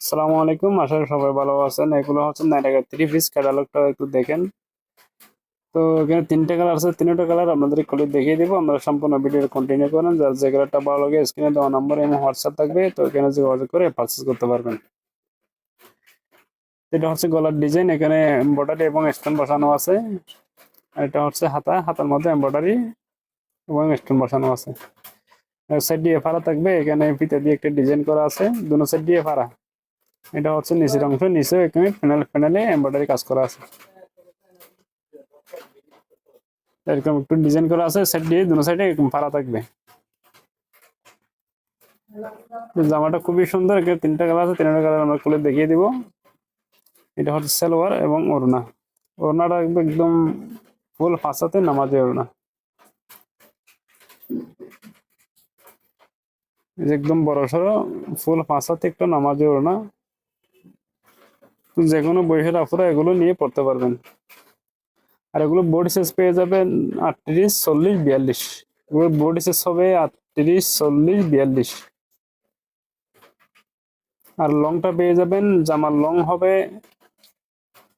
আসসালামু আলাইকুম, আশা করি সবাই ভালো আছেন। এগুলো হচ্ছে নাইরাগা থ্রি পিস ক্যাটালগটা একটু দেখেন। তো এখানে তিনটা কালার আছে, তিনটা কালার আপনাদের খুলে দেখিয়ে দিব। আমরা সম্পূর্ণ ভিডিও কন্টিনিউ করেন। যার যে কালারটা ভালো লাগে স্ক্রিনে দেওয়া নাম্বার এবং হোয়াটসঅ্যাপ থাকবে, তো এখানে যোগাযোগ করে পারচেস করতে পারবেন। এটা হচ্ছে গলার ডিজাইন, এখানে এমব্রয়ডারি এবং স্টোন বসানো আছে। আর এটা হচ্ছে হাতা, হাতার মধ্যে এমব্রয়ডারি এবং স্টোন বসানো আছে। এক সাইড দিয়ে ফাড়া থাকবে, এখানে ফিতা দিয়ে একটা ডিজাইন করা আছে, দুনো সাইড দিয়ে ফাড়া। এটা হচ্ছে নিচের অংশ, নিচে এখানে প্যানেলে এমব্রয়ডারি কাজ করা আছে। এরকম একটু ডিজাইন করা আছে, সাইড দিয়ে দুনো সাইডে এরকম ফাড়া থাকবে। জামাটা খুবই সুন্দর, এখানে তিনটা কালার আছে, তিনটা কালার আমরা খুলে দেখিয়ে দিব। এটা হচ্ছে সালোয়ার এবং ওড়না। ওড়নাটা একদম ফুল ফাঁসাতে নামাজে ওড়না, একদম বড় সড়ো ফুল ফাঁসাতে একটা নামাজে ওড়না। যে কোনো বয়সের আপুরা এগুলো নিয়ে পড়তে পারবেন। আর এগুলো বডি সাইজ পেয়ে যাবেন 38, 40, 42। এগুলো বডি সাইজ হবে 38, 40, 42। আর লংটা পেয়ে যাবেন, জামার লং হবে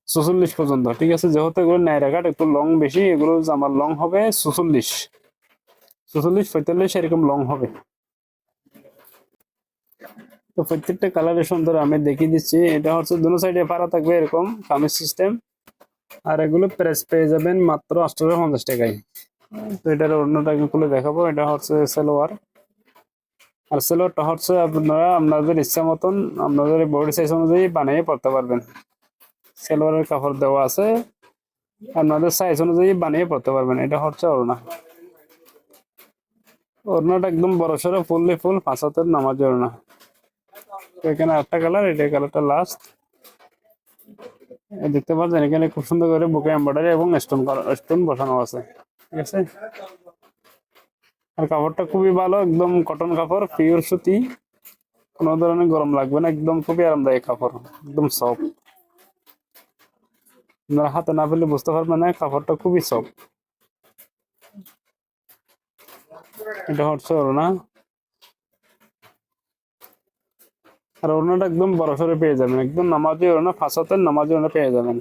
46 পর্যন্ত। ঠিক আছে, যেহেতু এগুলো নাইরা কাট একটু লং বেশি, এগুলো জামার লং হবে 46, 46, 45 এরকম লং হবে। তো প্রত্যেকটা কালারের সুন্দর আমি দেখিয়ে দিচ্ছি। এটা হচ্ছে দুনো সাইডে পাড়া থাকবে এরকম কামিজ সিস্টেম। আর এগুলো প্রাইস পেয়ে যাবেন মাত্র 850 টাকায়। তো এটার অন্যটাকে খুলে দেখাবো। এটা হচ্ছে সালোয়ার। আর সালোয়ারটা হচ্ছে আপনারা আপনাদের ইচ্ছা মতন আপনাদের বডি সাইজ অনুযায়ী বানিয়ে পড়তে পারবেন। সালোয়ারের কাপড় দেওয়া আছে, আপনাদের সাইজ অনুযায়ী বানিয়ে পড়তে পারবেন। এটা হচ্ছে ওড়না। ওড়নাটা একদম বড় সড়ো ফুললি ফুল 5 হাতের নামাজি ওড়না। তো এখানে আটটা কালার, এটা কালারটা লাস্ট। দেখতে পাচ্ছেন এখানে খুব সুন্দর করে বুকে এমব্রয়ডারি এবং স্টোন বসানো আছে। ঠিক আছে, আর কাপড়টা খুবই ভালো, একদম কটন কাপড়, পিওর সুতি। কোনো ধরনের গরম লাগবে না, একদম খুবই আরামদায়ক কাপড়, একদম সফট। আপনারা হাতে না পেলে বুঝতে পারবেন না, কাপড়টা খুবই সফট। এটা হচ্ছে ওড়না। আর ওড়নাটা একদম বড় সড়ো পেয়ে যাবেন, একদম নামাজি ওড়না, 5 হাতের নামাজি ওড়না পেয়ে যাবেন।